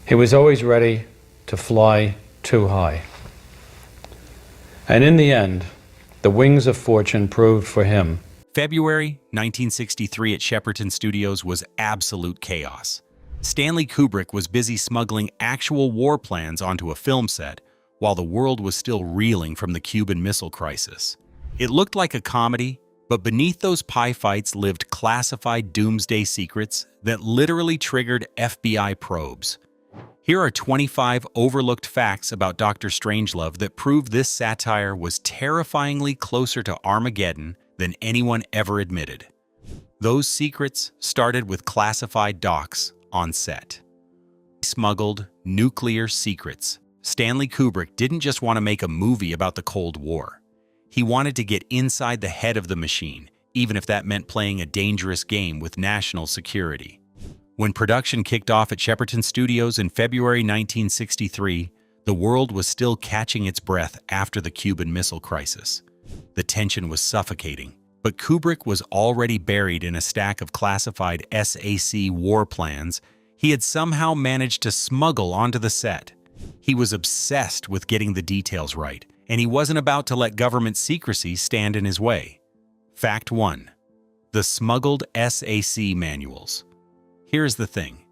He was always ready to fly too high. And in the end, the wings of fortune proved for him. February 1963 at Shepperton Studios was absolute chaos. Stanley Kubrick was busy smuggling actual war plans onto a film set, while the world was still reeling from the Cuban Missile Crisis. It looked like a comedy, but beneath those pie fights lived classified doomsday secrets that literally triggered FBI probes. Here are 25 overlooked facts about Dr. Strangelove that prove this satire was terrifyingly closer to Armageddon than anyone ever admitted. Those secrets started with classified docs on set. Smuggled nuclear secrets. Stanley Kubrick didn't just want to make a movie about the Cold War. He wanted to get inside the head of the machine, even if that meant playing a dangerous game with national security. When production kicked off at Shepperton Studios in February 1963, the world was still catching its breath after the Cuban Missile Crisis. The tension was suffocating, but Kubrick was already buried in a stack of classified SAC war plans he had somehow managed to smuggle onto the set. He was obsessed with getting the details right, and he wasn't about to let government secrecy stand in his way. Fact 1. The smuggled SAC manuals. Here's the thing.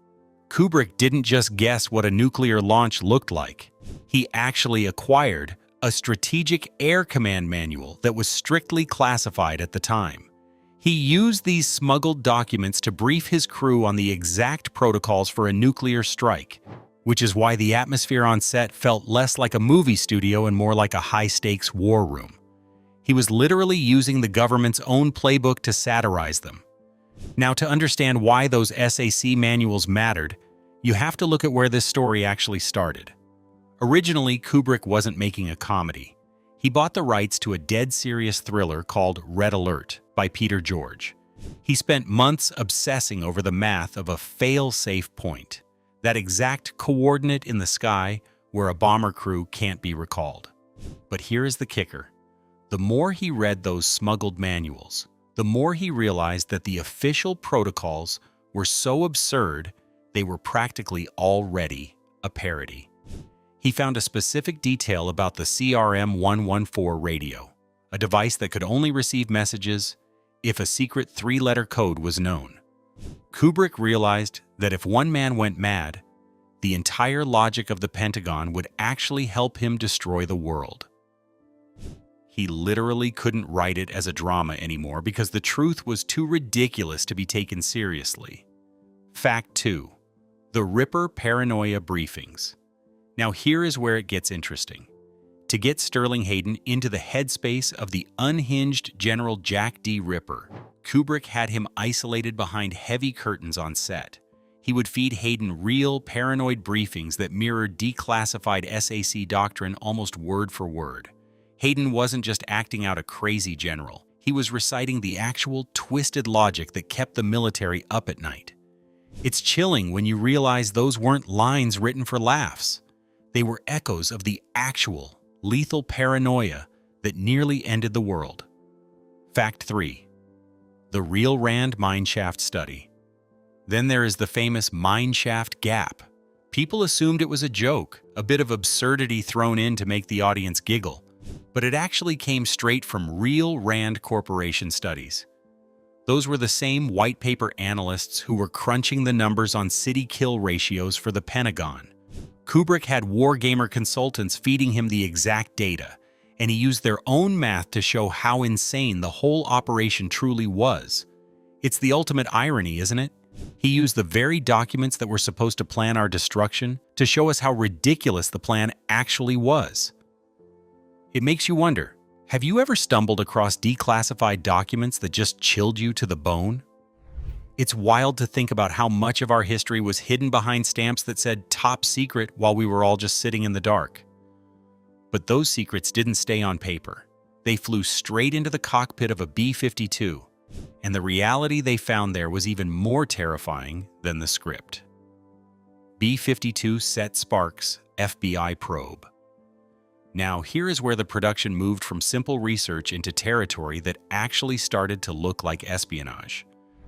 Kubrick didn't just guess what a nuclear launch looked like. He actually acquired a Strategic Air Command manual that was strictly classified at the time. He used these smuggled documents to brief his crew on the exact protocols for a nuclear strike, which is why the atmosphere on set felt less like a movie studio and more like a high-stakes war room. He was literally using the government's own playbook to satirize them. Now, to understand why those SAC manuals mattered, you have to look at where this story actually started. Originally, Kubrick wasn't making a comedy. He bought the rights to a dead-serious thriller called Red Alert by Peter George. He spent months obsessing over the math of a fail-safe point, that exact coordinate in the sky where a bomber crew can't be recalled. But here is the kicker. The more he read those smuggled manuals, the more he realized that the official protocols were so absurd they were practically already a parody. He found a specific detail about the CRM-114 radio, a device that could only receive messages if a secret three-letter code was known. Kubrick realized that if one man went mad, the entire logic of the Pentagon would actually help him destroy the world. He literally couldn't write it as a drama anymore because the truth was too ridiculous to be taken seriously. Fact 2. The Ripper Paranoia Briefings. Now here is where it gets interesting. To get Sterling Hayden into the headspace of the unhinged General Jack D. Ripper, Kubrick had him isolated behind heavy curtains on set. He would feed Hayden real paranoid briefings that mirrored declassified SAC doctrine almost word for word. Hayden wasn't just acting out a crazy general. He was reciting the actual twisted logic that kept the military up at night. It's chilling when you realize those weren't lines written for laughs. They were echoes of the actual, lethal paranoia that nearly ended the world. Fact 3. The Real Rand Mineshaft Study. Then there is the famous mineshaft gap. People assumed it was a joke, a bit of absurdity thrown in to make the audience giggle. But it actually came straight from real Rand Corporation studies. Those were the same white paper analysts who were crunching the numbers on city-kill ratios for the Pentagon. Kubrick had wargamer consultants feeding him the exact data, and he used their own math to show how insane the whole operation truly was. It's the ultimate irony, isn't it? He used the very documents that were supposed to plan our destruction to show us how ridiculous the plan actually was. It makes you wonder, have you ever stumbled across declassified documents that just chilled you to the bone? It's wild to think about how much of our history was hidden behind stamps that said top secret while we were all just sitting in the dark. But those secrets didn't stay on paper. They flew straight into the cockpit of a B-52, and the reality they found there was even more terrifying than the script. B-52 set sparks FBI probe. Now, here is where the production moved from simple research into territory that actually started to look like espionage.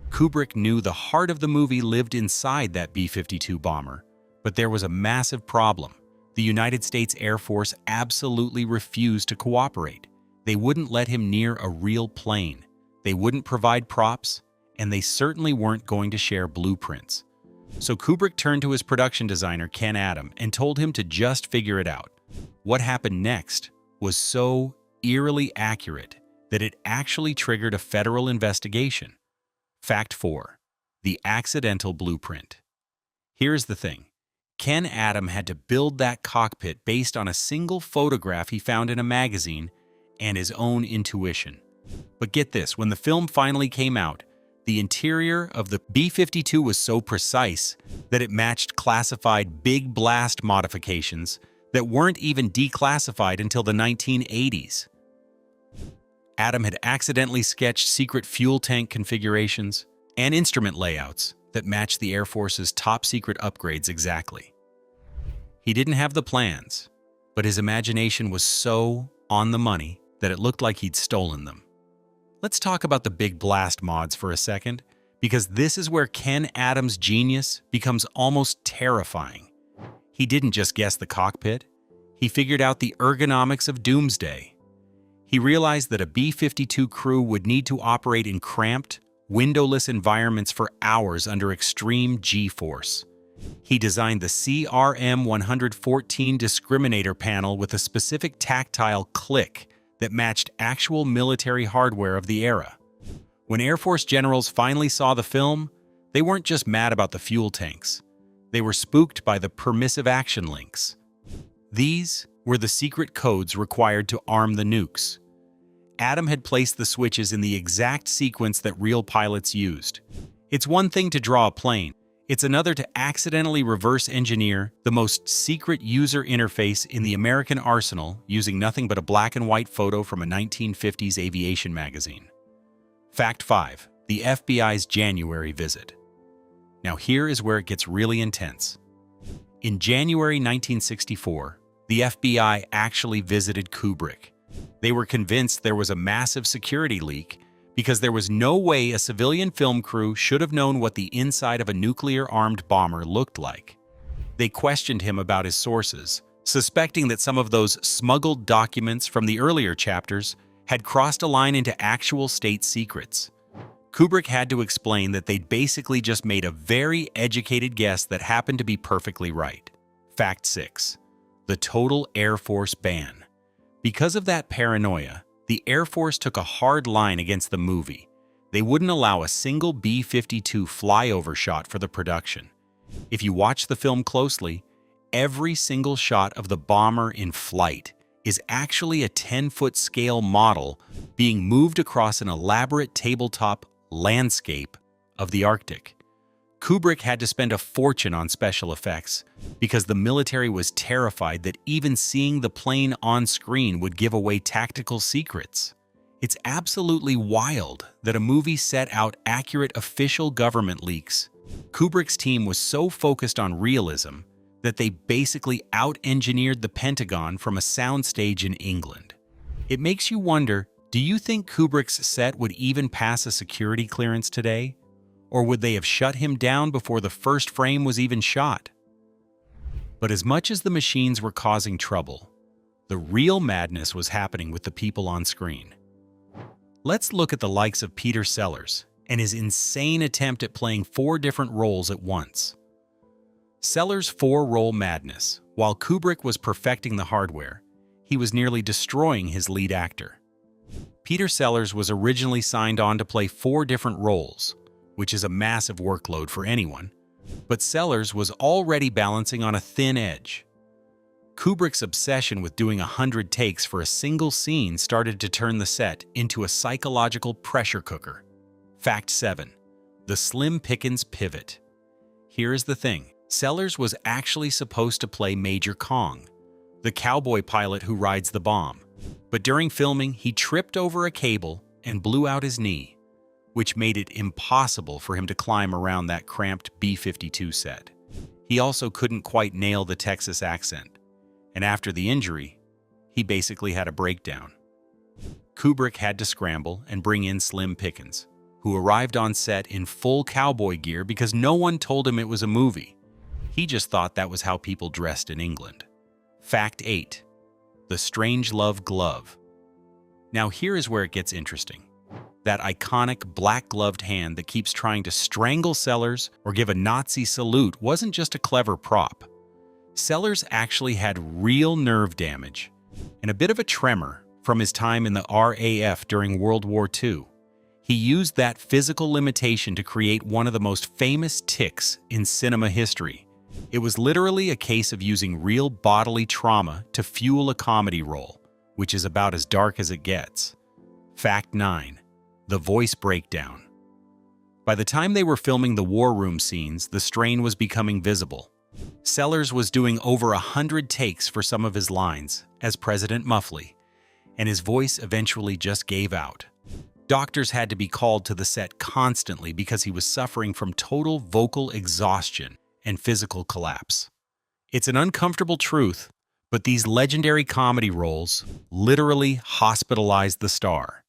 Kubrick knew the heart of the movie lived inside that B-52 bomber, But there was a massive problem. The United States Air Force absolutely refused to cooperate. They wouldn't let him near a real plane. They wouldn't provide props, and they certainly weren't going to share blueprints. So Kubrick turned to his production designer, Ken Adam, and told him to just figure it out. What happened next was so eerily accurate that it actually triggered a federal investigation. Fact 4. The accidental blueprint. Here's the thing. Ken Adam had to build that cockpit based on a single photograph he found in a magazine and his own intuition. But get this, when the film finally came out, the interior of the B-52 was so precise that it matched classified big blast modifications that weren't even declassified until the 1980s. Adam had accidentally sketched secret fuel tank configurations and instrument layouts that matched the Air Force's top-secret upgrades exactly. He didn't have the plans, but his imagination was so on the money that it looked like he'd stolen them. Let's talk about the big blast mods for a second, because this is where Ken Adams' genius becomes almost terrifying. He didn't just guess the cockpit, he figured out the ergonomics of doomsday. He realized that a B-52 crew would need to operate in cramped, windowless environments for hours under extreme G-force. He designed the CRM-114 discriminator panel with a specific tactile click that matched actual military hardware of the era. When Air Force generals finally saw the film, they weren't just mad about the fuel tanks. They were spooked by the permissive action links. These were the secret codes required to arm the nukes. Adam had placed the switches in the exact sequence that real pilots used. It's one thing to draw a plane. It's another to accidentally reverse engineer the most secret user interface in the American arsenal using nothing but a black and white photo from a 1950s aviation magazine. Fact 5. The FBI's January visit. Now here is where it gets really intense. In January 1964, the FBI actually visited Kubrick. They were convinced there was a massive security leak because there was no way a civilian film crew should have known what the inside of a nuclear-armed bomber looked like. They questioned him about his sources, suspecting that some of those smuggled documents from the earlier chapters had crossed a line into actual state secrets. Kubrick had to explain that they'd basically just made a very educated guess that happened to be perfectly right. Fact 6. The total Air Force ban. Because of that paranoia, the Air Force took a hard line against the movie. They wouldn't allow a single B-52 flyover shot for the production. If you watch the film closely, every single shot of the bomber in flight is actually a 10-foot scale model being moved across an elaborate tabletop landscape of the Arctic. Kubrick had to spend a fortune on special effects because the military was terrified that even seeing the plane on screen would give away tactical secrets. It's absolutely wild that a movie set out accurate official government leaks. Kubrick's team was so focused on realism that they basically out-engineered the Pentagon from a soundstage in England. It makes you wonder, do you think Kubrick's set would even pass a security clearance today? Or would they have shut him down before the first frame was even shot? But as much as the machines were causing trouble, the real madness was happening with the people on screen. Let's look at the likes of Peter Sellers and his insane attempt at playing 4 different roles at once. Sellers' 4-role madness. While Kubrick was perfecting the hardware, he was nearly destroying his lead actor. Peter Sellers was originally signed on to play 4 different roles, which is a massive workload for anyone, but Sellers was already balancing on a thin edge. Kubrick's obsession with doing 100 takes for a single scene started to turn the set into a psychological pressure cooker. Fact 7. The Slim Pickens pivot. Here's the thing. Sellers was actually supposed to play Major Kong, the cowboy pilot who rides the bomb, but during filming he tripped over a cable and blew out his knee, which made it impossible for him to climb around that cramped B-52 set. He also couldn't quite nail the Texas accent, and after the injury, he basically had a breakdown. Kubrick had to scramble and bring in Slim Pickens, who arrived on set in full cowboy gear because no one told him it was a movie. He just thought that was how people dressed in England. Fact 8. The Strangelove glove. Now here is where it gets interesting. That iconic black-gloved hand that keeps trying to strangle Sellers or give a Nazi salute wasn't just a clever prop. Sellers actually had real nerve damage and a bit of a tremor from his time in the RAF during World War II. He used that physical limitation to create one of the most famous tics in cinema history. It was literally a case of using real bodily trauma to fuel a comedy role, which is about as dark as it gets. Fact 9. The voice breakdown. By the time they were filming the war room scenes, the strain was becoming visible. Sellers was doing over 100 takes for some of his lines as President Muffley, and his voice eventually just gave out. Doctors had to be called to the set constantly because he was suffering from total vocal exhaustion and physical collapse. It's an uncomfortable truth, but these legendary comedy roles literally hospitalized the star.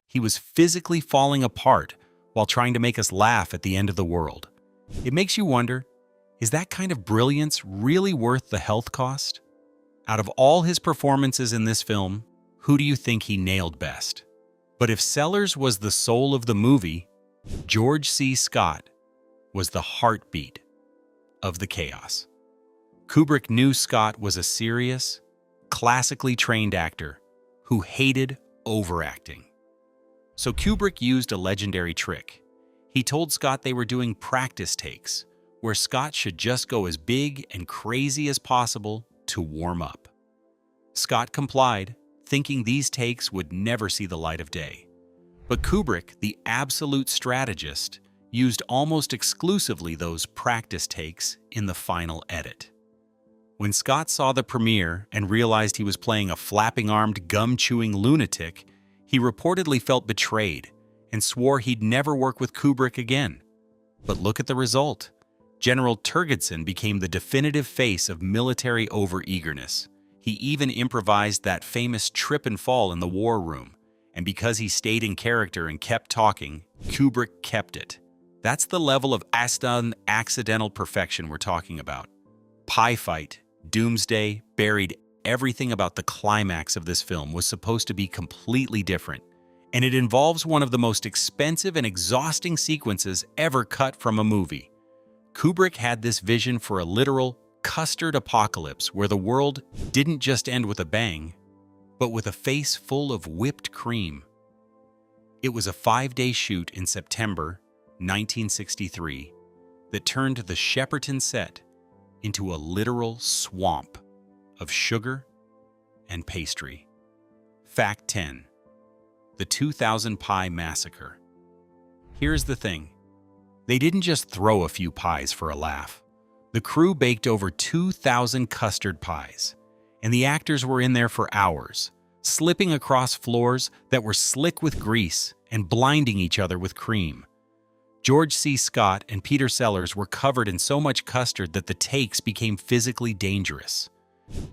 He was physically falling apart while trying to make us laugh at the end of the world. It makes you wonder, is that kind of brilliance really worth the health cost? Out of all his performances in this film, who do you think he nailed best? But if Sellers was the soul of the movie, George C. Scott was the heartbeat of the chaos. Kubrick knew Scott was a serious, classically trained actor who hated overacting. So Kubrick used a legendary trick. He told Scott they were doing practice takes, where Scott should just go as big and crazy as possible to warm up. Scott complied, thinking these takes would never see the light of day. But Kubrick, the absolute strategist, used almost exclusively those practice takes in the final edit. When Scott saw the premiere and realized he was playing a flapping-armed, gum-chewing lunatic, he reportedly felt betrayed and swore he'd never work with Kubrick again. But look at the result. General Turgidson became the definitive face of military overeagerness. He even improvised that famous trip and fall in the war room, and because he stayed in character and kept talking, Kubrick kept it. That's the level of accidental perfection we're talking about. Pie Fight, Doomsday, buried everything about the climax of this film was supposed to be completely different, and it involves one of the most expensive and exhausting sequences ever cut from a movie. Kubrick had this vision for a literal custard apocalypse where the world didn't just end with a bang, but with a face full of whipped cream. It was a 5-day shoot in September 1963 that turned the Shepperton set into a literal swamp of sugar and pastry. Fact 10. The 2000 Pie Massacre. Here's the thing. They didn't just throw a few pies for a laugh. The crew baked over 2,000 custard pies, and the actors were in there for hours, slipping across floors that were slick with grease and blinding each other with cream. George C. Scott and Peter Sellers were covered in so much custard that the takes became physically dangerous.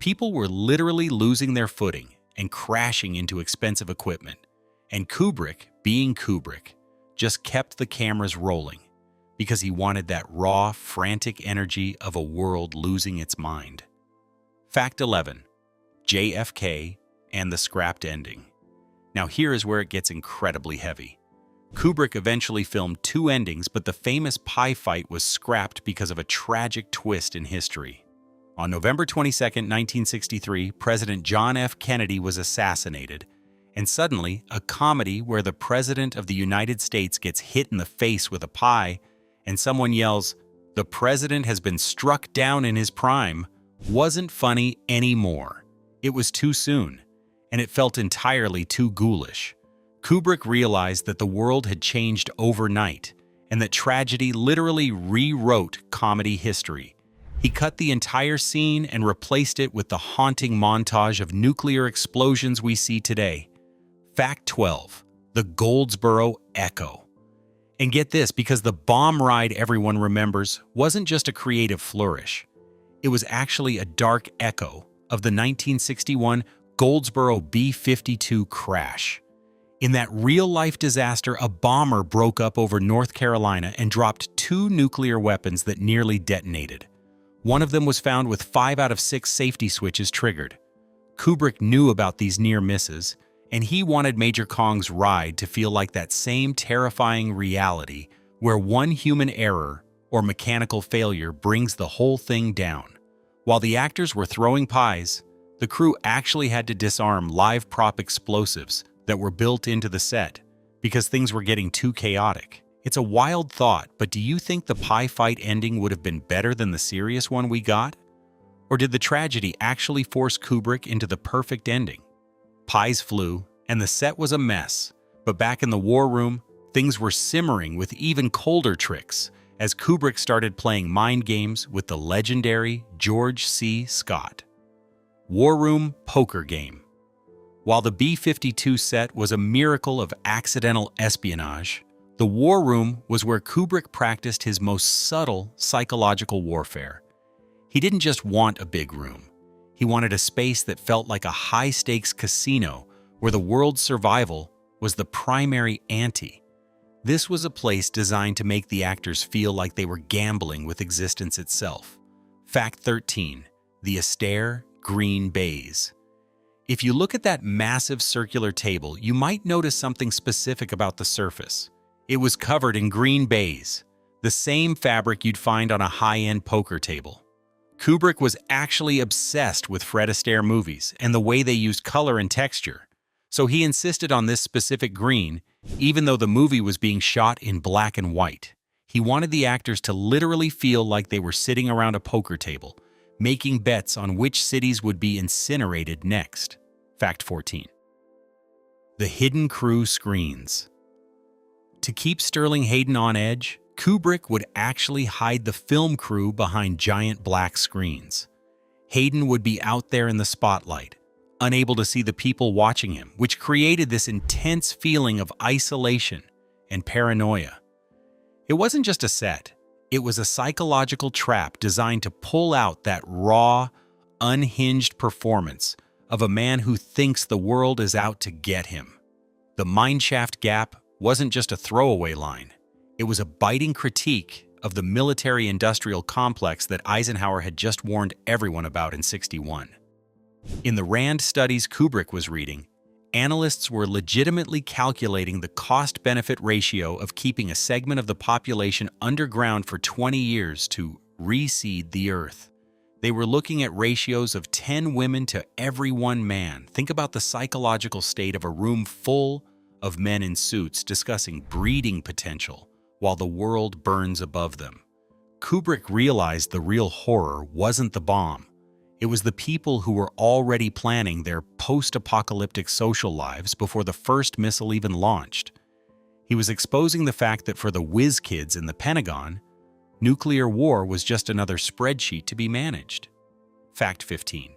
People were literally losing their footing and crashing into expensive equipment, and Kubrick, being Kubrick, just kept the cameras rolling because he wanted that raw, frantic energy of a world losing its mind. Fact 11. JFK and the scrapped ending. Now here is where it gets incredibly heavy. Kubrick eventually filmed 2 endings, but the famous pie fight was scrapped because of a tragic twist in history. On November 22, 1963, President John F. Kennedy was assassinated, and suddenly, a comedy where the President of the United States gets hit in the face with a pie and someone yells, "The President has been struck down in his prime," wasn't funny anymore. It was too soon, and it felt entirely too ghoulish. Kubrick realized that the world had changed overnight, and that tragedy literally rewrote comedy history. He cut the entire scene and replaced it with the haunting montage of nuclear explosions we see today. Fact 12. The Goldsboro Echo. And get this, because the bomb ride everyone remembers wasn't just a creative flourish. It was actually a dark echo of the 1961 Goldsboro B-52 crash. In that real-life disaster, a bomber broke up over North Carolina and dropped 2 nuclear weapons that nearly detonated. One of them was found with 5 out of 6 safety switches triggered. Kubrick knew about these near misses, and he wanted Major Kong's ride to feel like that same terrifying reality where one human error or mechanical failure brings the whole thing down. While the actors were throwing pies, the crew actually had to disarm live prop explosives that were built into the set because things were getting too chaotic. It's a wild thought, but do you think the pie fight ending would have been better than the serious one we got? Or did the tragedy actually force Kubrick into the perfect ending? Pies flew, and the set was a mess, but back in the war room, things were simmering with even colder tricks as Kubrick started playing mind games with the legendary George C. Scott. War Room Poker Game. While the B-52 set was a miracle of accidental espionage, the War Room was where Kubrick practiced his most subtle psychological warfare. He didn't just want a big room. He wanted a space that felt like a high-stakes casino where the world's survival was the primary ante. This was a place designed to make the actors feel like they were gambling with existence itself. Fact 13. The austere green baize. If you look at that massive circular table, you might notice something specific about the surface. It was covered in green baize, the same fabric you'd find on a high-end poker table. Kubrick was actually obsessed with Fred Astaire movies and the way they used color and texture, so he insisted on this specific green, even though the movie was being shot in black and white. He wanted the actors to literally feel like they were sitting around a poker table, making bets on which cities would be incinerated next. Fact 14. The hidden crew screens. To keep Sterling Hayden on edge, Kubrick would actually hide the film crew behind giant black screens. Hayden would be out there in the spotlight, unable to see the people watching him, which created this intense feeling of isolation and paranoia. It wasn't just a set. It was a psychological trap designed to pull out that raw, unhinged performance of a man who thinks the world is out to get him. The mineshaft gap wasn't just a throwaway line. It was a biting critique of the military-industrial complex that Eisenhower had just warned everyone about in '61. In the RAND studies Kubrick was reading, analysts were legitimately calculating the cost-benefit ratio of keeping a segment of the population underground for 20 years to reseed the Earth. They were looking at ratios of 10 women to every 1 man. Think about the psychological state of a room full of men in suits discussing breeding potential while the world burns above them. Kubrick realized the real horror wasn't the bomb. It was the people who were already planning their post-apocalyptic social lives before the first missile even launched. He was exposing the fact that for the whiz kids in the Pentagon, nuclear war was just another spreadsheet to be managed. Fact 15.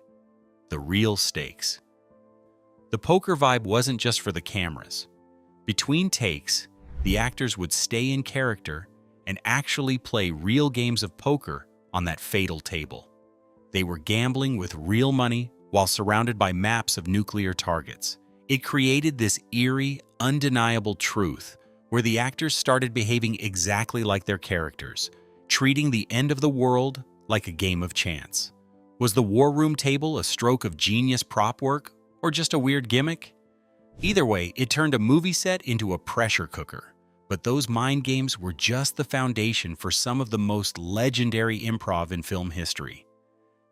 The real stakes. The poker vibe wasn't just for the cameras. Between takes, the actors would stay in character and actually play real games of poker on that fatal table. They were gambling with real money while surrounded by maps of nuclear targets. It created this eerie, undeniable truth where the actors started behaving exactly like their characters, treating the end of the world like a game of chance. Was the war room table a stroke of genius prop work or just a weird gimmick? Either way, it turned a movie set into a pressure cooker. But those mind games were just the foundation for some of the most legendary improv in film history.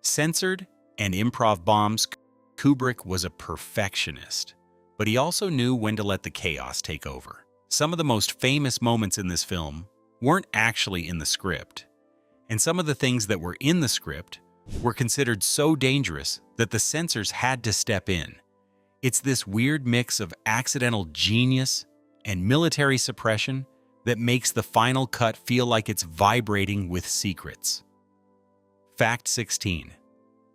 Censored and improv bombs, Kubrick was a perfectionist, but he also knew when to let the chaos take over. Some of the most famous moments in this film weren't actually in the script, and some of the things that were in the script were considered so dangerous that the censors had to step in. It's this weird mix of accidental genius and military suppression that makes the final cut feel like it's vibrating with secrets. Fact 16.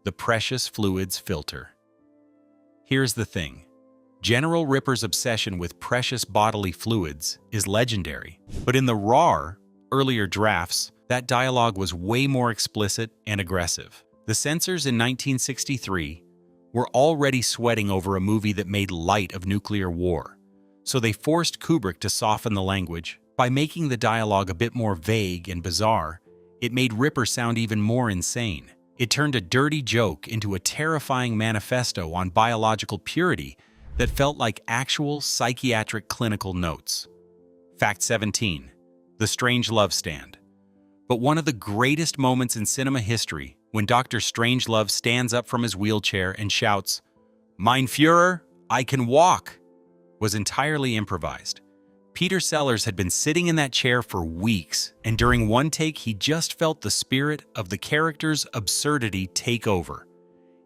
The precious fluids filter. Here's the thing. General Ripper's obsession with precious bodily fluids is legendary, but in the raw, earlier drafts, that dialogue was way more explicit and aggressive. The censors in 1963 were already sweating over a movie that made light of nuclear war, so they forced Kubrick to soften the language by making the dialogue a bit more vague and bizarre It made Ripper sound even more insane. It turned a dirty joke into a terrifying manifesto on biological purity that felt like actual psychiatric clinical notes. Fact 17. The Strangelove Stand. But one of the greatest moments in cinema history, when Dr. Strangelove stands up from his wheelchair and shouts, "Mein Führer, I can walk," was entirely improvised. Peter Sellers had been sitting in that chair for weeks, and during one take he just felt the spirit of the character's absurdity take over.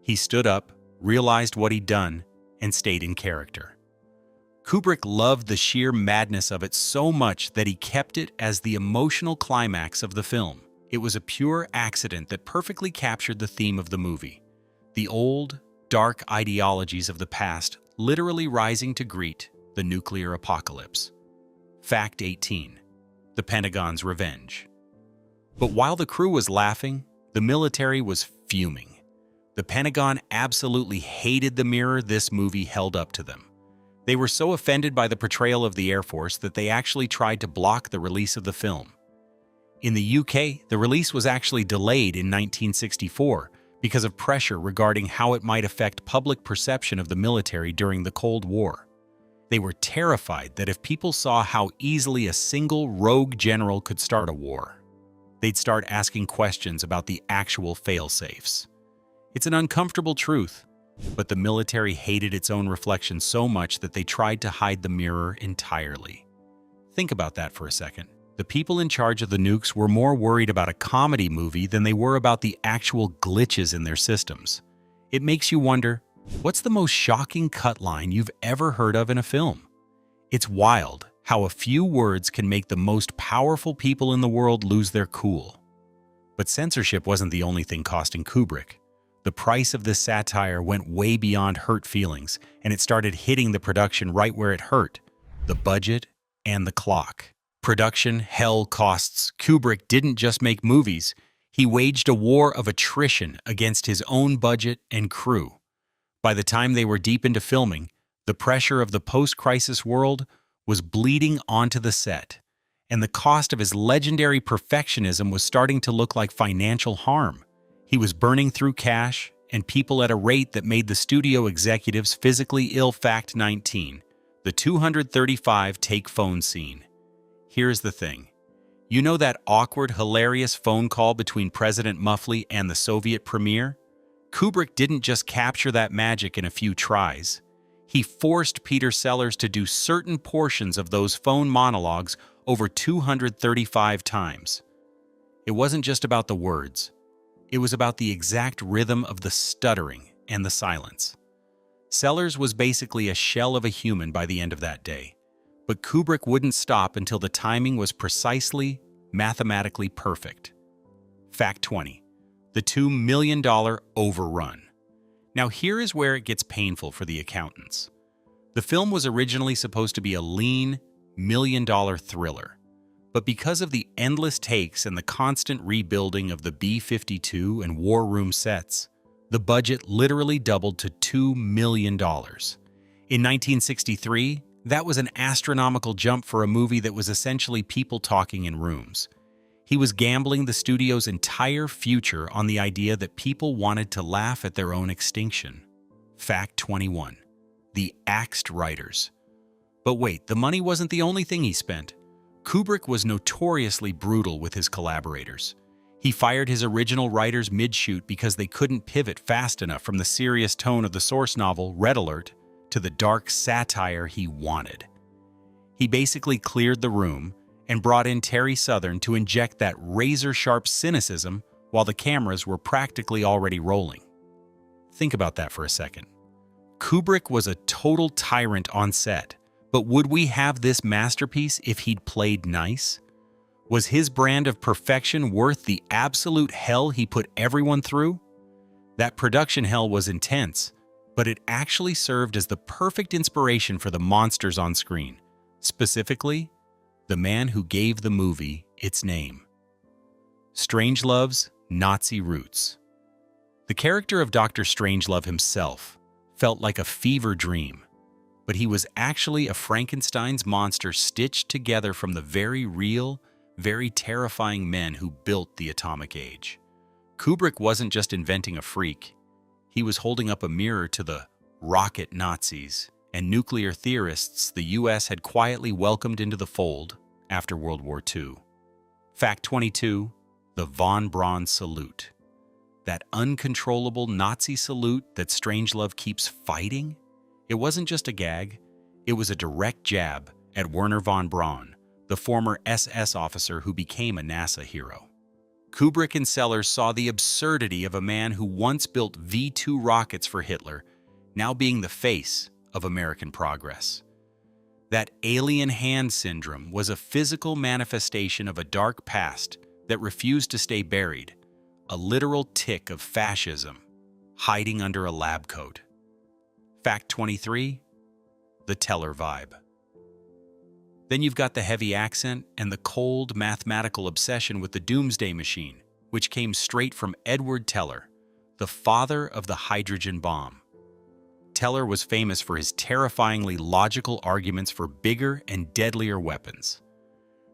He stood up, realized what he'd done, and stayed in character. Kubrick loved the sheer madness of it so much that he kept it as the emotional climax of the film. It was a pure accident that perfectly captured the theme of the movie. The old, dark ideologies of the past literally rising to greet the nuclear apocalypse. Fact 18. The Pentagon's Revenge. But while the crew was laughing, the military was fuming. The Pentagon absolutely hated the mirror this movie held up to them. They were so offended by the portrayal of the Air Force that they actually tried to block the release of the film. In the UK, the release was actually delayed in 1964 because of pressure regarding how it might affect public perception of the military during the Cold War. They were terrified that if people saw how easily a single rogue general could start a war, they'd start asking questions about the actual fail-safes. It's an uncomfortable truth, but the military hated its own reflection so much that they tried to hide the mirror entirely. Think about that for a second. The people in charge of the nukes were more worried about a comedy movie than they were about the actual glitches in their systems. It makes you wonder, what's the most shocking cut line you've ever heard of in a film? It's wild how a few words can make the most powerful people in the world lose their cool. But censorship wasn't the only thing costing Kubrick. The price of this satire went way beyond hurt feelings, and it started hitting the production right where it hurt: the budget and the clock. Production hell costs. Kubrick didn't just make movies, he waged a war of attrition against his own budget and crew. By the time they were deep into filming, the pressure of the post-crisis world was bleeding onto the set, and the cost of his legendary perfectionism was starting to look like financial harm. He was burning through cash and people at a rate that made the studio executives physically ill. Fact 19. The 235-take phone scene. Here's the thing. You know that awkward, hilarious phone call between President Muffley and the Soviet premier? Kubrick didn't just capture that magic in a few tries. He forced Peter Sellers to do certain portions of those phone monologues over 235 times. It wasn't just about the words. It was about the exact rhythm of the stuttering and the silence. Sellers was basically a shell of a human by the end of that day, but Kubrick wouldn't stop until the timing was precisely, mathematically perfect. Fact 20. The $2 million overrun. Now here is where it gets painful for the accountants. The film was originally supposed to be a lean, million-dollar thriller. But because of the endless takes and the constant rebuilding of the B-52 and War Room sets, the budget literally doubled to $2 million. In 1963, that was an astronomical jump for a movie that was essentially people talking in rooms. He was gambling the studio's entire future on the idea that people wanted to laugh at their own extinction. Fact 21. The axed writers. But wait, the money wasn't the only thing he spent. Kubrick was notoriously brutal with his collaborators. He fired his original writers mid-shoot because they couldn't pivot fast enough from the serious tone of the source novel, Red Alert, to the dark satire he wanted. He basically cleared the room and brought in Terry Southern to inject that razor-sharp cynicism while the cameras were practically already rolling. Think about that for a second. Kubrick was a total tyrant on set. But would we have this masterpiece if he'd played nice? Was his brand of perfection worth the absolute hell he put everyone through? That production hell was intense, but it actually served as the perfect inspiration for the monsters on screen, specifically, the man who gave the movie its name. Strangelove's Nazi roots. The character of Dr. Strangelove himself felt like a fever dream, but he was actually a Frankenstein's monster stitched together from the very real, very terrifying men who built the atomic age. Kubrick wasn't just inventing a freak. He was holding up a mirror to the rocket Nazis and nuclear theorists the U.S. had quietly welcomed into the fold after World War II. Fact 22. The von Braun salute. That uncontrollable Nazi salute that Strangelove keeps fighting? It wasn't just a gag. It was a direct jab at Wernher von Braun, the former SS officer who became a NASA hero. Kubrick and Sellers saw the absurdity of a man who once built V-2 rockets for Hitler, now being the face of American progress. That alien hand syndrome was a physical manifestation of a dark past that refused to stay buried, a literal tick of fascism hiding under a lab coat. Fact 23. The Teller vibe. Then you've got the heavy accent and the cold, mathematical obsession with the doomsday machine, which came straight from Edward Teller, the father of the hydrogen bomb. Teller was famous for his terrifyingly logical arguments for bigger and deadlier weapons.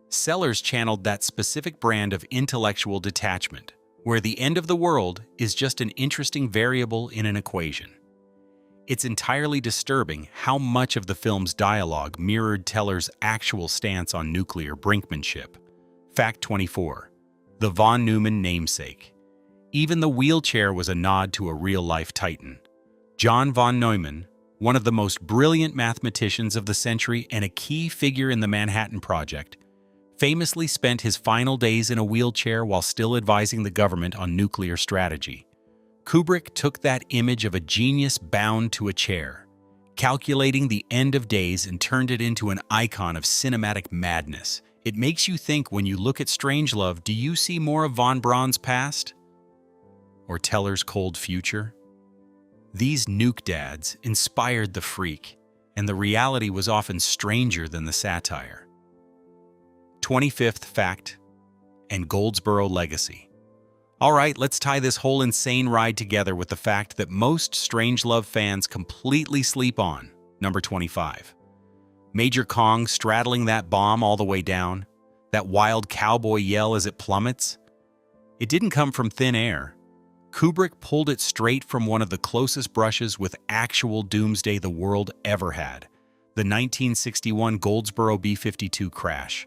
Sellers channeled that specific brand of intellectual detachment, where the end of the world is just an interesting variable in an equation. It's entirely disturbing how much of the film's dialogue mirrored Teller's actual stance on nuclear brinkmanship. Fact 24. The von Neumann namesake. Even the wheelchair was a nod to a real-life titan. John von Neumann, one of the most brilliant mathematicians of the century and a key figure in the Manhattan Project, famously spent his final days in a wheelchair while still advising the government on nuclear strategy. Kubrick took that image of a genius bound to a chair, calculating the end of days, and turned it into an icon of cinematic madness. It makes you think when you look at Strangelove, do you see more of von Braun's past? Or Teller's cold future? These nuke dads inspired the freak, and the reality was often stranger than the satire. 25th fact, and Goldsboro legacy. All right, let's tie this whole insane ride together with the fact that most Strangelove fans completely sleep on. Number 25. Major Kong straddling that bomb all the way down, that wild cowboy yell as it plummets. It didn't come from thin air. Kubrick pulled it straight from one of the closest brushes with actual doomsday the world ever had, the 1961 Goldsboro B-52 crash.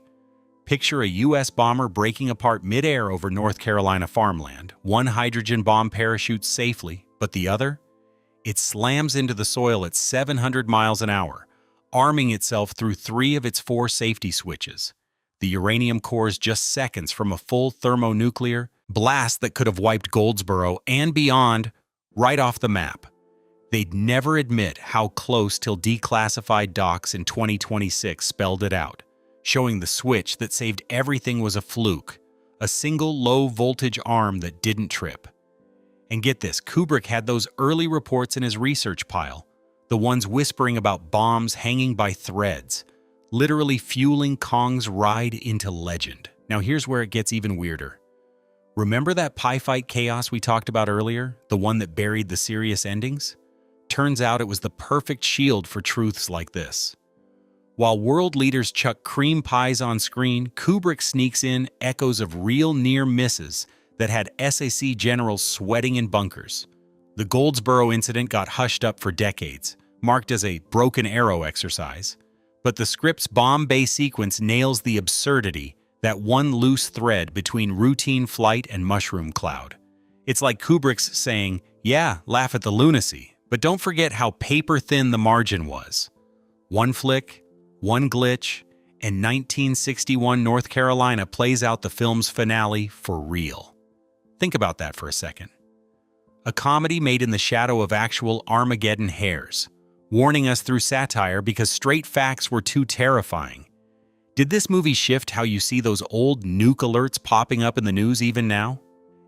Picture a U.S. bomber breaking apart mid-air over North Carolina farmland. One hydrogen bomb parachutes safely, but the other? It slams into the soil at 700 miles an hour, arming itself through 3 of its 4 safety switches. The uranium cores just seconds from a full thermonuclear blast that could have wiped Goldsboro and beyond right off the map. They'd never admit how close till declassified docs in 2026 spelled it out, showing the switch that saved everything was a fluke, a single low-voltage arm that didn't trip. And get this, Kubrick had those early reports in his research pile, the ones whispering about bombs hanging by threads, literally fueling Kong's ride into legend. Now here's where it gets even weirder. Remember that pie fight chaos we talked about earlier, the one that buried the serious endings? Turns out it was the perfect shield for truths like this. While world leaders chuck cream pies on screen, Kubrick sneaks in echoes of real near misses that had SAC generals sweating in bunkers. The Goldsboro incident got hushed up for decades, marked as a broken arrow exercise, but the script's bomb bay sequence nails the absurdity, that one loose thread between routine flight and mushroom cloud. It's like Kubrick's saying, yeah, laugh at the lunacy, but don't forget how paper-thin the margin was. One flick, one glitch, and 1961 North Carolina plays out the film's finale for real. Think about that for a second. A comedy made in the shadow of actual Armageddon hares, warning us through satire because straight facts were too terrifying. Did this movie shift how you see those old nuke alerts popping up in the news even now?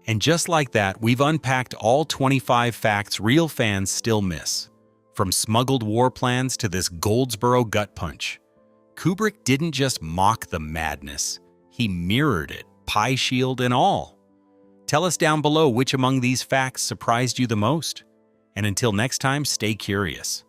And just like that, we've unpacked all 25 facts real fans still miss. From smuggled war plans to this Goldsboro gut punch. Kubrick didn't just mock the madness, he mirrored it, pie shield and all. Tell us down below which among these facts surprised you the most. And until next time, stay curious.